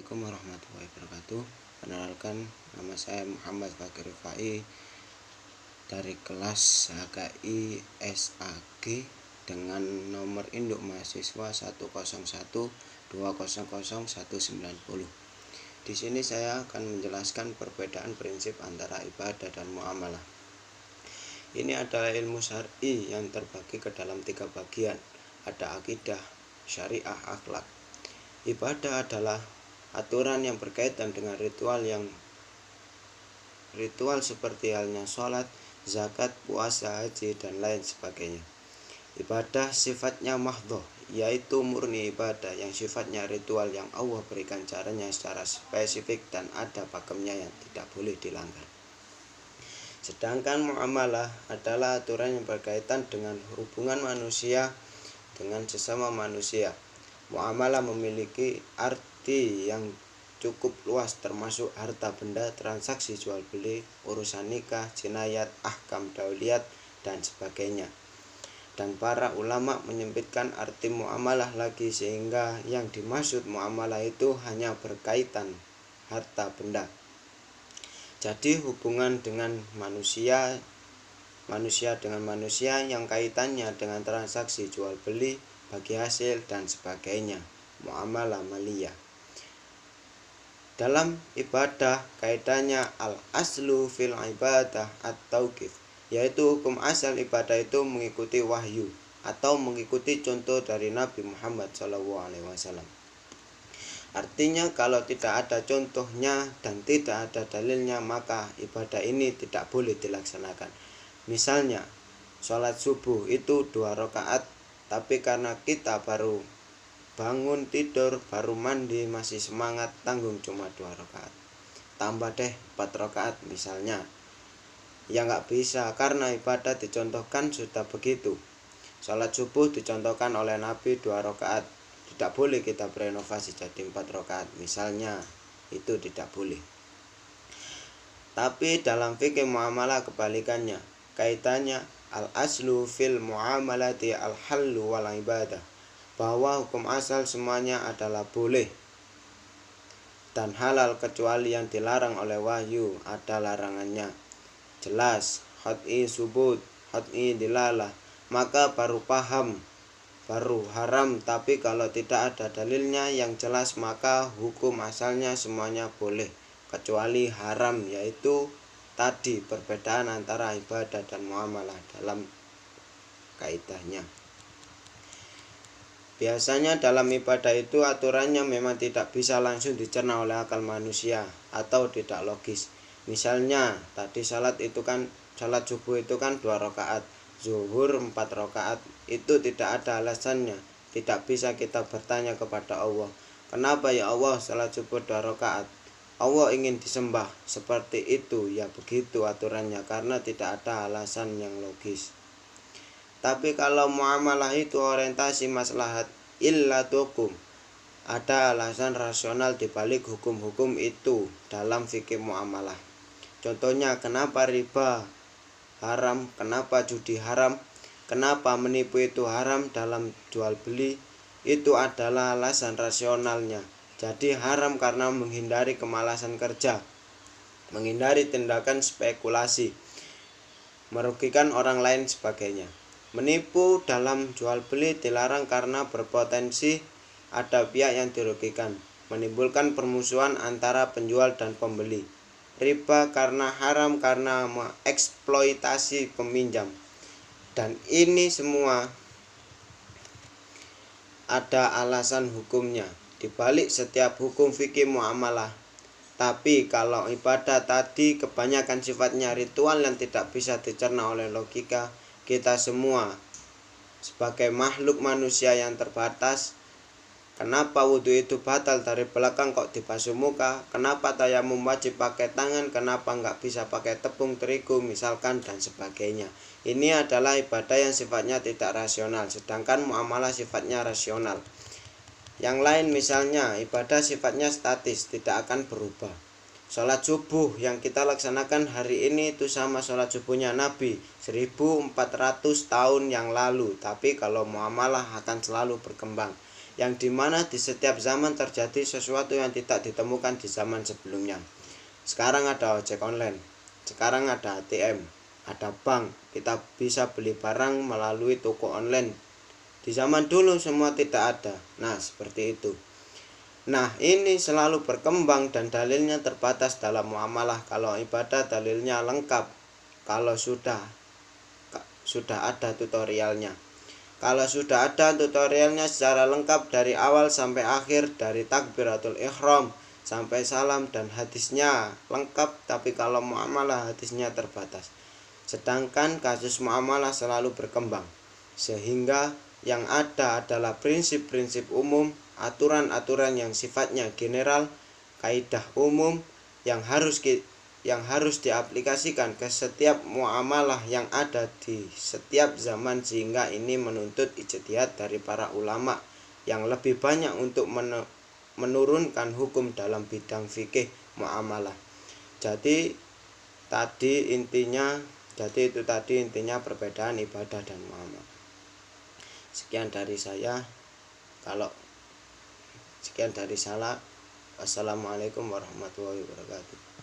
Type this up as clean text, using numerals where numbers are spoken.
Assalamualaikum warahmatullahi wabarakatuh. Perkenalkan, nama saya Muhammad Fakir Rifai dari kelas HKI SAG dengan nomor induk mahasiswa 101200190. Di sini saya akan menjelaskan perbedaan prinsip antara ibadah dan muamalah. Ini adalah ilmu syar'i yang terbagi ke dalam 3 bagian. Ada akidah, syariah, akhlak. Ibadah adalah aturan yang berkaitan dengan ritual seperti halnya sholat, zakat, puasa, haji, dan lain sebagainya. Ibadah sifatnya mahdhah, yaitu murni ibadah yang sifatnya ritual yang Allah berikan caranya secara spesifik dan ada pakemnya yang tidak boleh dilanggar. Sedangkan muamalah adalah aturan yang berkaitan dengan hubungan manusia dengan sesama manusia. Muamalah memiliki arti yang cukup luas, termasuk harta benda, transaksi jual beli, urusan nikah, jinayat, ahkam dauliyat, dan sebagainya. Dan para ulama menyempitkan arti muamalah lagi, sehingga yang dimaksud muamalah itu hanya berkaitan harta benda. Jadi hubungan dengan manusia dengan manusia yang kaitannya dengan transaksi jual beli, bagi hasil, dan sebagainya. Muamalah maliyah. Dalam ibadah, kaidahnya al-aslu fil ibadah at-tauqif, yaitu hukum asal ibadah itu mengikuti wahyu atau mengikuti contoh dari Nabi Muhammad SAW. Artinya kalau tidak ada contohnya dan tidak ada dalilnya, maka ibadah ini tidak boleh dilaksanakan. Misalnya, sholat subuh itu 2 rakaat, tapi karena kita baru bangun tidur, baru mandi, masih semangat, tanggung cuma 2 rakaat. Tambah deh 4 rakaat misalnya. Ya nggak bisa, karena ibadah dicontohkan sudah begitu. Sholat subuh dicontohkan oleh Nabi 2 rakaat. Tidak boleh kita berinovasi jadi 4 rakaat misalnya, itu tidak boleh. Tapi dalam fikih muamalah kebalikannya, kaitannya al-aslu fil muamalati al-hallu wal ibadah, bahwa hukum asal semuanya adalah boleh dan halal kecuali yang dilarang oleh wahyu, ada larangannya jelas, qat'i subut, qat'i dilalah, maka baru paham, baru haram. Tapi kalau tidak ada dalilnya yang jelas, maka hukum asalnya semuanya boleh kecuali haram, yaitu tadi perbedaan antara ibadah dan muamalah dalam kaidahnya. Biasanya dalam ibadah itu aturannya memang tidak bisa langsung dicerna oleh akal manusia atau tidak logis. Misalnya tadi salat subuh itu kan 2 rakaat, zuhur 4 rakaat, itu tidak ada alasannya. Tidak bisa kita bertanya kepada Allah, kenapa ya Allah salat subuh 2 rakaat? Allah ingin disembah seperti itu, ya begitu aturannya, karena tidak ada alasan yang logis. Tapi kalau muamalah itu orientasi maslahat illatukum, ada alasan rasional dibalik hukum-hukum itu dalam fikih muamalah. Contohnya, kenapa riba haram, kenapa judi haram, kenapa menipu itu haram dalam jual beli, itu adalah alasan rasionalnya. Jadi haram karena menghindari kemalasan kerja, menghindari tindakan spekulasi, merugikan orang lain sebagainya. Menipu dalam jual beli dilarang karena berpotensi ada pihak yang dirugikan, menimbulkan permusuhan antara penjual dan pembeli. Riba karena haram karena mengeksploitasi peminjam. Dan ini semua ada alasan hukumnya dibalik setiap hukum fikih muamalah. Tapi kalau ibadah tadi kebanyakan sifatnya ritual yang tidak bisa dicerna oleh logika. Kita semua sebagai makhluk manusia yang terbatas, kenapa wudhu itu batal dari belakang kok dibasuh muka, kenapa tayamum wajib pakai tangan, kenapa nggak bisa pakai tepung terigu misalkan, dan sebagainya. Ini adalah ibadah yang sifatnya tidak rasional, sedangkan muamalah sifatnya rasional. Yang lain misalnya ibadah sifatnya statis, tidak akan berubah. Sholat subuh yang kita laksanakan hari ini itu sama sholat subuhnya Nabi 1400 tahun yang lalu. Tapi kalau muamalah akan selalu berkembang. yang dimana di setiap zaman terjadi sesuatu yang tidak ditemukan di zaman sebelumnya. Sekarang ada ojek online, sekarang ada ATM, ada bank, kita bisa beli barang melalui toko online. Di zaman dulu semua tidak ada. Nah, seperti itu. Nah, ini selalu berkembang dan dalilnya terbatas dalam muamalah. Kalau ibadah dalilnya lengkap, kalau sudah ada tutorialnya. Kalau sudah ada tutorialnya secara lengkap dari awal sampai akhir, dari takbiratul ihram sampai salam dan hadisnya lengkap, tapi kalau muamalah hadisnya terbatas. Sedangkan kasus muamalah selalu berkembang, sehingga yang ada adalah prinsip-prinsip umum, aturan-aturan yang sifatnya general, kaidah umum yang harus diaplikasikan ke setiap muamalah yang ada di setiap zaman, sehingga ini menuntut ijtihad dari para ulama yang lebih banyak untuk menurunkan hukum dalam bidang fikih muamalah. Jadi itu tadi intinya perbedaan ibadah dan muamalah. Sekian dari saya. Wassalamualaikum warahmatullahi wabarakatuh.